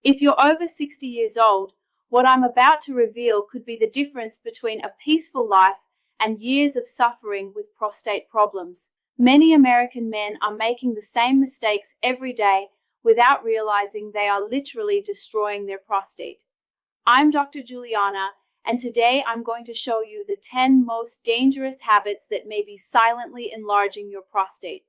If you're over 60 years old, what I'm about to reveal could be the difference between a peaceful life and years of suffering with prostate problems. Many American men are making the same mistakes every day without realizing they are literally destroying their prostate. I'm Dr. Juliana, and today I'm going to show you the 10 most dangerous habits that may be silently enlarging your prostate.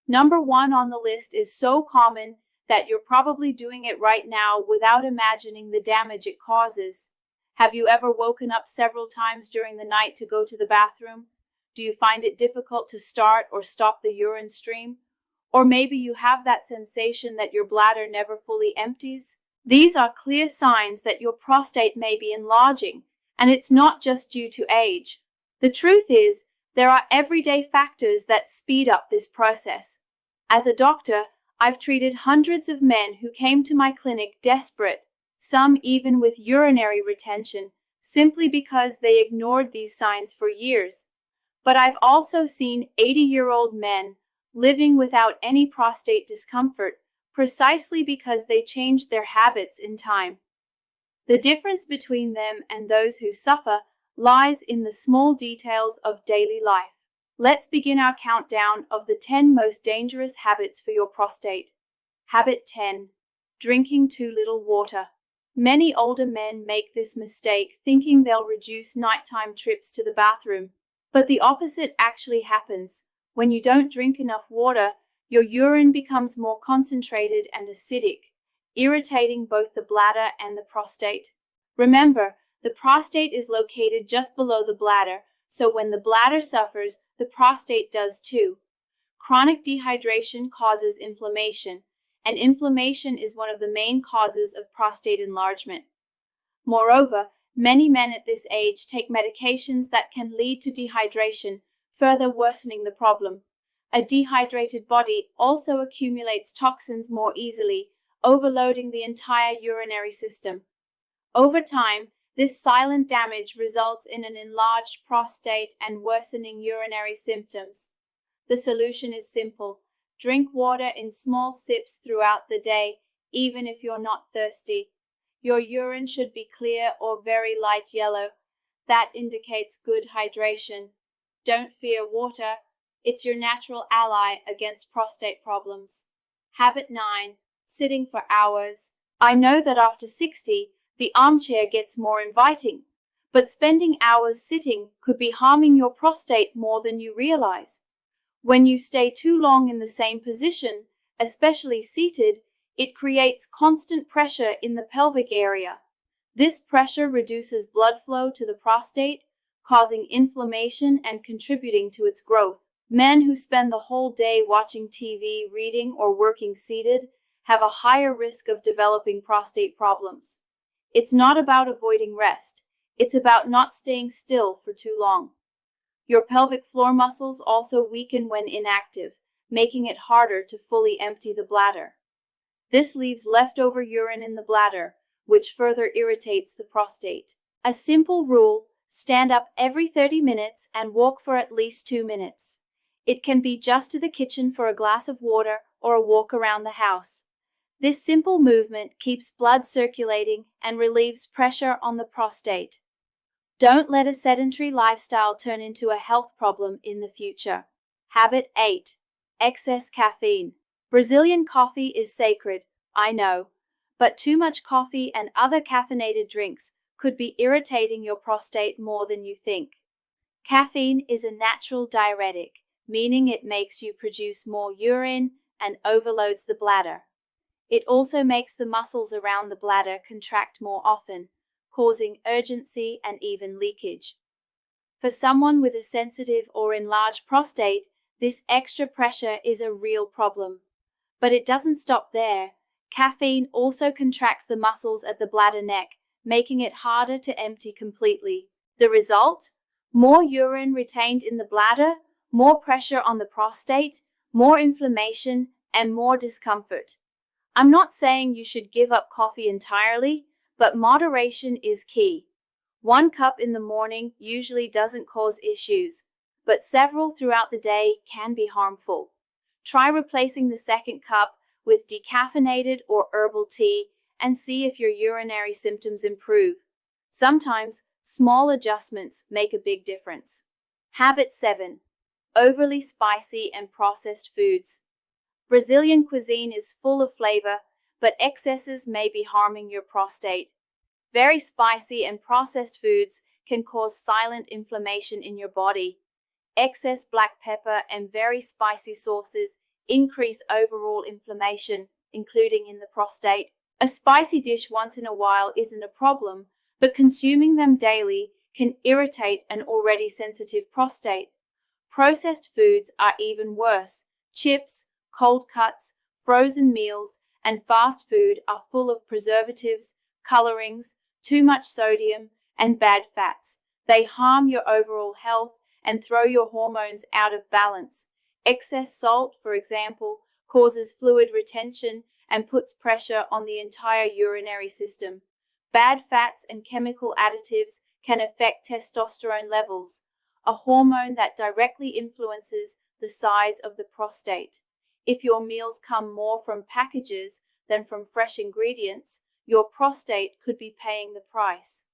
Number 1 on the list is so common that you're probably doing it right now without imagining the damage it causes. Have you ever woken up several times during the night to go to the bathroom? Do you find it difficult to start or stop the urine stream? Or maybe you have that sensation that your bladder never fully empties? These are clear signs that your prostate may be enlarging, and it's not just due to age. The truth is, there are everyday factors that speed up this process. As a doctor, I've treated hundreds of men who came to my clinic desperate, some even with urinary retention, simply because they ignored these signs for years. But I've also seen 80-year-old men living without any prostate discomfort, precisely because they changed their habits in time. The difference between them and those who suffer lies in the small details of daily life. Let's begin our countdown of the 10 most dangerous habits for your prostate. Habit 10. Drinking too little water. Many older men make this mistake thinking they'll reduce nighttime trips to the bathroom. But the opposite actually happens. When you don't drink enough water, your urine becomes more concentrated and acidic, irritating both the bladder and the prostate. Remember, the prostate is located just below the bladder, so when the bladder suffers, the prostate does too. Chronic dehydration causes inflammation, and inflammation is one of the main causes of prostate enlargement. Moreover, many men at this age take medications that can lead to dehydration, further worsening the problem. A dehydrated body also accumulates toxins more easily, overloading the entire urinary system. Over time, this silent damage results in an enlarged prostate and worsening urinary symptoms. The solution is simple. Drink water in small sips throughout the day, even if you're not thirsty. Your urine should be clear or very light yellow. That indicates good hydration. Don't fear water. It's your natural ally against prostate problems. Habit 9. Sitting for hours. I know that after 60, the armchair gets more inviting, but spending hours sitting could be harming your prostate more than you realize. When you stay too long in the same position, especially seated, it creates constant pressure in the pelvic area. This pressure reduces blood flow to the prostate, causing inflammation and contributing to its growth. Men who spend the whole day watching TV, reading, or working seated have a higher risk of developing prostate problems. It's not about avoiding rest. It's about not staying still for too long. Your pelvic floor muscles also weaken when inactive, making it harder to fully empty the bladder. This leaves leftover urine in the bladder, which further irritates the prostate. A simple rule: stand up every 30 minutes and walk for at least 2 minutes. It can be just to the kitchen for a glass of water or a walk around the house. This simple movement keeps blood circulating and relieves pressure on the prostate. Don't let a sedentary lifestyle turn into a health problem in the future. Habit 8. Excess caffeine. Brazilian coffee is sacred, I know, but too much coffee and other caffeinated drinks could be irritating your prostate more than you think. Caffeine is a natural diuretic, meaning it makes you produce more urine and overloads the bladder. It also makes the muscles around the bladder contract more often, causing urgency and even leakage. For someone with a sensitive or enlarged prostate, this extra pressure is a real problem. But it doesn't stop there. Caffeine also contracts the muscles at the bladder neck, making it harder to empty completely. The result? More urine retained in the bladder, more pressure on the prostate, more inflammation, and more discomfort. I'm not saying you should give up coffee entirely, but moderation is key. 1 cup in the morning usually doesn't cause issues, but several throughout the day can be harmful. Try replacing the second cup with decaffeinated or herbal tea and see if your urinary symptoms improve. Sometimes, small adjustments make a big difference. Habit 7. Overly spicy and processed foods. Brazilian cuisine is full of flavor, but excesses may be harming your prostate. Very spicy and processed foods can cause silent inflammation in your body. Excess black pepper and very spicy sauces increase overall inflammation, including in the prostate. A spicy dish once in a while isn't a problem, but consuming them daily can irritate an already sensitive prostate. Processed foods are even worse. Chips, cold cuts, frozen meals, and fast food are full of preservatives, colorings, too much sodium, and bad fats. They harm your overall health and throw your hormones out of balance. Excess salt, for example, causes fluid retention and puts pressure on the entire urinary system. Bad fats and chemical additives can affect testosterone levels, a hormone that directly influences the size of the prostate. If your meals come more from packages than from fresh ingredients, your prostate could be paying the price.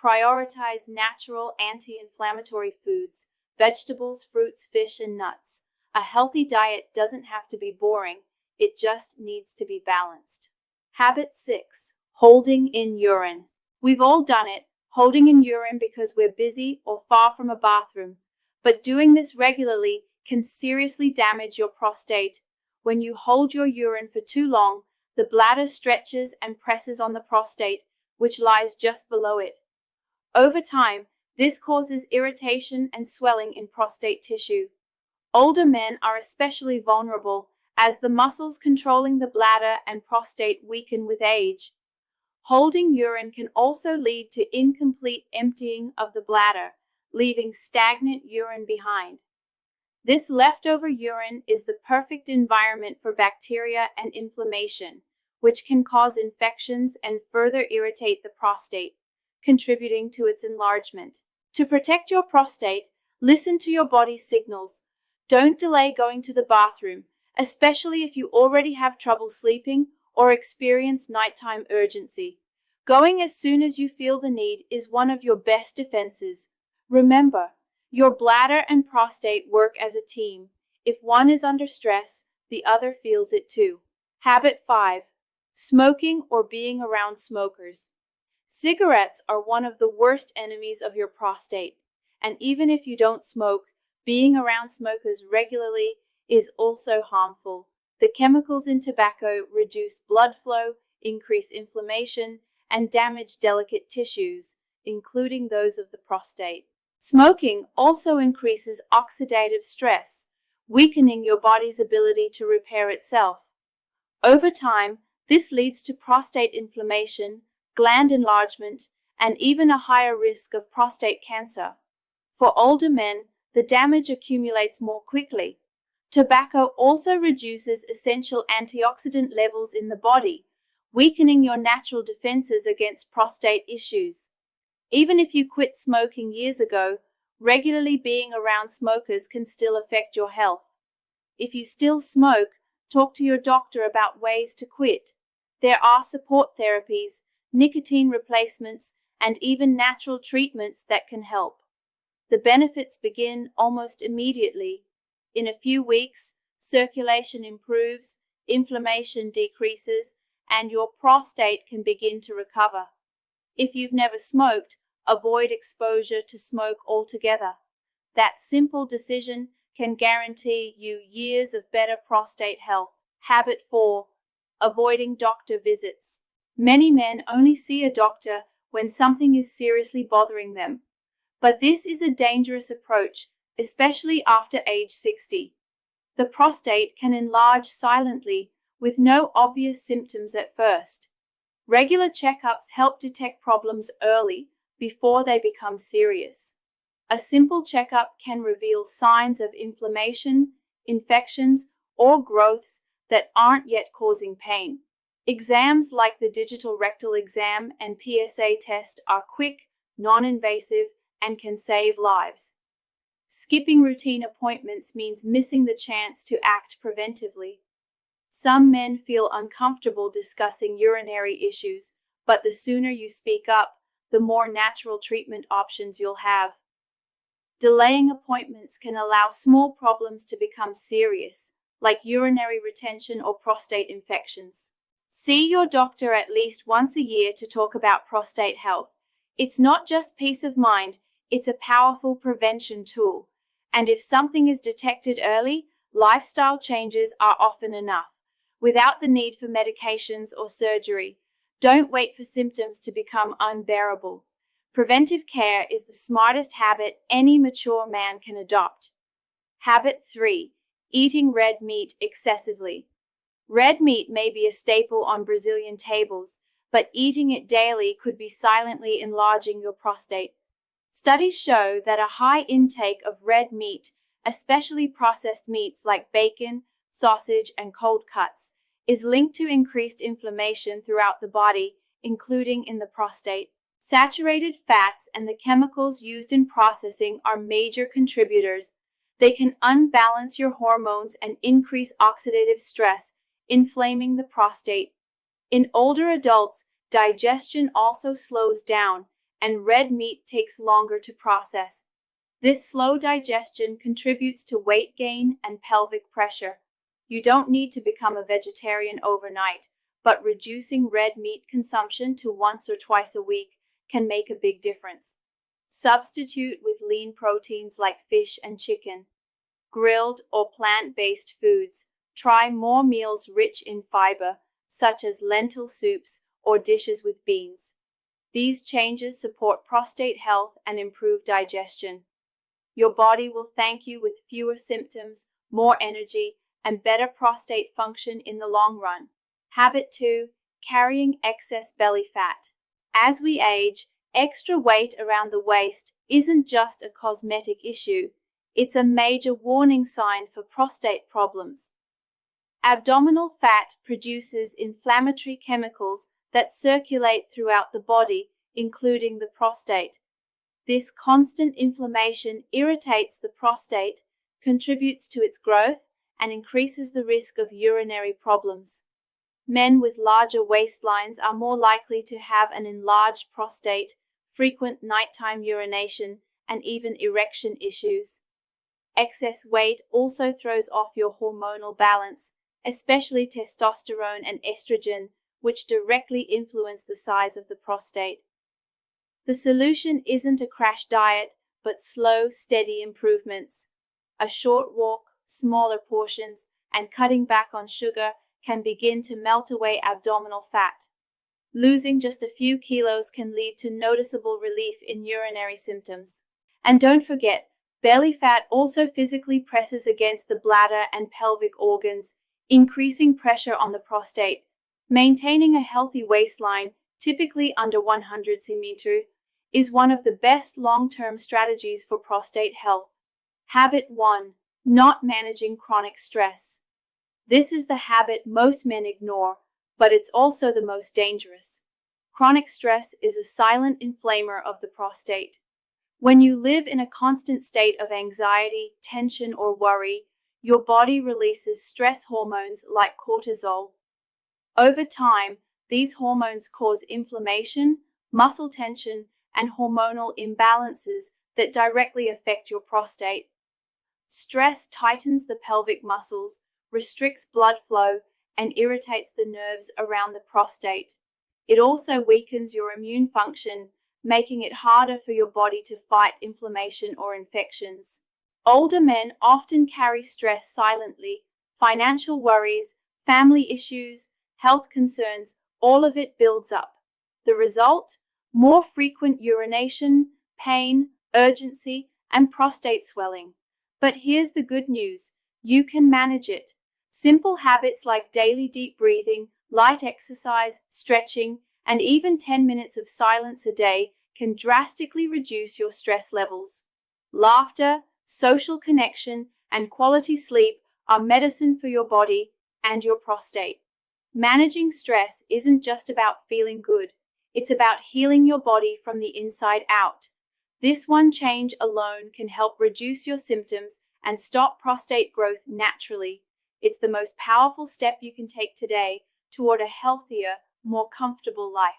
Prioritize natural anti-inflammatory foods, vegetables, fruits, fish, and nuts. A healthy diet doesn't have to be boring, it just needs to be balanced. Habit 6. Holding in urine. We've all done it, holding in urine because we're busy or far from a bathroom. But doing this regularly can seriously damage your prostate. When you hold your urine for too long, the bladder stretches and presses on the prostate, which lies just below it. Over time, this causes irritation and swelling in prostate tissue. Older men are especially vulnerable as the muscles controlling the bladder and prostate weaken with age. Holding urine can also lead to incomplete emptying of the bladder, leaving stagnant urine behind. This leftover urine is the perfect environment for bacteria and inflammation, which can cause infections and further irritate the prostate, contributing to its enlargement. To protect your prostate, listen to your body's signals. Don't delay going to the bathroom, especially if you already have trouble sleeping or experience nighttime urgency. Going as soon as you feel the need is one of your best defenses. Remember, your bladder and prostate work as a team. If one is under stress, the other feels it too. Habit 5. Smoking or being around smokers. Cigarettes are one of the worst enemies of your prostate, and even if you don't smoke, being around smokers regularly is also harmful. The chemicals in tobacco reduce blood flow, increase inflammation, and damage delicate tissues, including those of the prostate. Smoking also increases oxidative stress, weakening your body's ability to repair itself. Over time, this leads to prostate inflammation, gland enlargement, and even a higher risk of prostate cancer. For older men, the damage accumulates more quickly. Tobacco also reduces essential antioxidant levels in the body, weakening your natural defenses against prostate issues. Even if you quit smoking years ago, regularly being around smokers can still affect your health. If you still smoke, talk to your doctor about ways to quit. There are support therapies, nicotine replacements, and even natural treatments that can help. The benefits begin almost immediately. In a few weeks, circulation improves, inflammation decreases, and your prostate can begin to recover. If you've never smoked, avoid exposure to smoke altogether. That simple decision can guarantee you years of better prostate health. Habit 4. Avoiding doctor visits. Many men only see a doctor when something is seriously bothering them. But this is a dangerous approach, especially after age 60. The prostate can enlarge silently with no obvious symptoms at first. Regular checkups help detect problems early before they become serious. A simple checkup can reveal signs of inflammation, infections, or growths that aren't yet causing pain. Exams like the digital rectal exam and PSA test are quick, non-invasive, and can save lives. Skipping routine appointments means missing the chance to act preventively. Some men feel uncomfortable discussing urinary issues, but the sooner you speak up, the more natural treatment options you'll have. Delaying appointments can allow small problems to become serious, like urinary retention or prostate infections. See your doctor at least once a year to talk about prostate health. It's not just peace of mind, it's a powerful prevention tool. And if something is detected early, lifestyle changes are often enough, without the need for medications or surgery. Don't wait for symptoms to become unbearable. Preventive care is the smartest habit any mature man can adopt. Habit 3. Eating red meat excessively. Red meat may be a staple on Brazilian tables, but eating it daily could be silently enlarging your prostate. Studies show that a high intake of red meat, especially processed meats like bacon, sausage, and cold cuts, is linked to increased inflammation throughout the body, including in the prostate. Saturated fats and the chemicals used in processing are major contributors. They can unbalance your hormones and increase oxidative stress, inflaming the prostate. In older adults, digestion also slows down, and red meat takes longer to process. This slow digestion contributes to weight gain and pelvic pressure. You don't need to become a vegetarian overnight, but reducing red meat consumption to once or twice a week can make a big difference. Substitute with lean proteins like fish and chicken. Grilled or plant-based foods. Try more meals rich in fiber, such as lentil soups or dishes with beans. These changes support prostate health and improve digestion. Your body will thank you with fewer symptoms, more energy, and better prostate function in the long run. Habit 2. Carrying excess belly fat. As we age, extra weight around the waist isn't just a cosmetic issue, it's a major warning sign for prostate problems. Abdominal fat produces inflammatory chemicals that circulate throughout the body, including the prostate. This constant inflammation irritates the prostate, contributes to its growth, and increases the risk of urinary problems. Men with larger waistlines are more likely to have an enlarged prostate, frequent nighttime urination, and even erection issues. Excess weight also throws off your hormonal balance, especially testosterone and estrogen, which directly influence the size of the prostate. The solution isn't a crash diet, but slow, steady improvements. A short walk, smaller portions, and cutting back on sugar can begin to melt away abdominal fat. Losing just a few kilos can lead to noticeable relief in urinary symptoms. And don't forget, belly fat also physically presses against the bladder and pelvic organs, increasing pressure on the prostate. Maintaining a healthy waistline, typically under 100 cm, is one of the best long-term strategies for prostate health. Habit 1. Not managing chronic stress. This is the habit most men ignore, but it's also the most dangerous. Chronic stress is a silent inflamer of the prostate. When you live in a constant state of anxiety, tension, or worry, your body releases stress hormones like cortisol. Over time, these hormones cause inflammation, muscle tension, and hormonal imbalances that directly affect your prostate. Stress tightens the pelvic muscles, restricts blood flow, and irritates the nerves around the prostate. It also weakens your immune function, making it harder for your body to fight inflammation or infections. Older men often carry stress silently. Financial worries, family issues, health concerns, all of it builds up. The result? More frequent urination, pain, urgency, and prostate swelling. But here's the good news. You can manage it. Simple habits like daily deep breathing, light exercise, stretching, and even 10 minutes of silence a day can drastically reduce your stress levels. Laughter, social connection, and quality sleep are medicine for your body and your prostate. Managing stress isn't just about feeling good. It's about healing your body from the inside out. This one change alone can help reduce your symptoms and stop prostate growth naturally. It's the most powerful step you can take today toward a healthier, more comfortable life.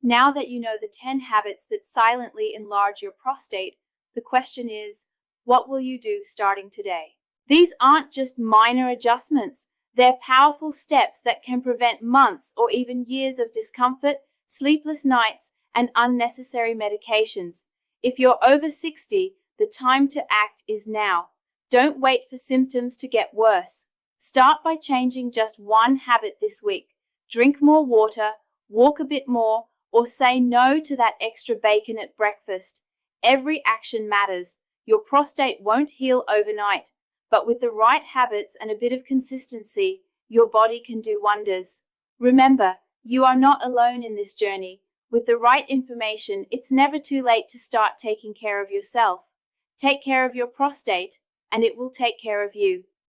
Now that you know the 10 habits that silently enlarge your prostate, the question is, what will you do starting today? These aren't just minor adjustments. They're powerful steps that can prevent months or even years of discomfort, sleepless nights, and unnecessary medications. If you're over 60, the time to act is now. Don't wait for symptoms to get worse. Start by changing just one habit this week. Drink more water, walk a bit more, or say no to that extra bacon at breakfast. Every action matters. Your prostate won't heal overnight, but with the right habits and a bit of consistency, your body can do wonders. Remember, you are not alone in this journey. With the right information, it's never too late to start taking care of yourself. Take care of your prostate, and it will take care of you.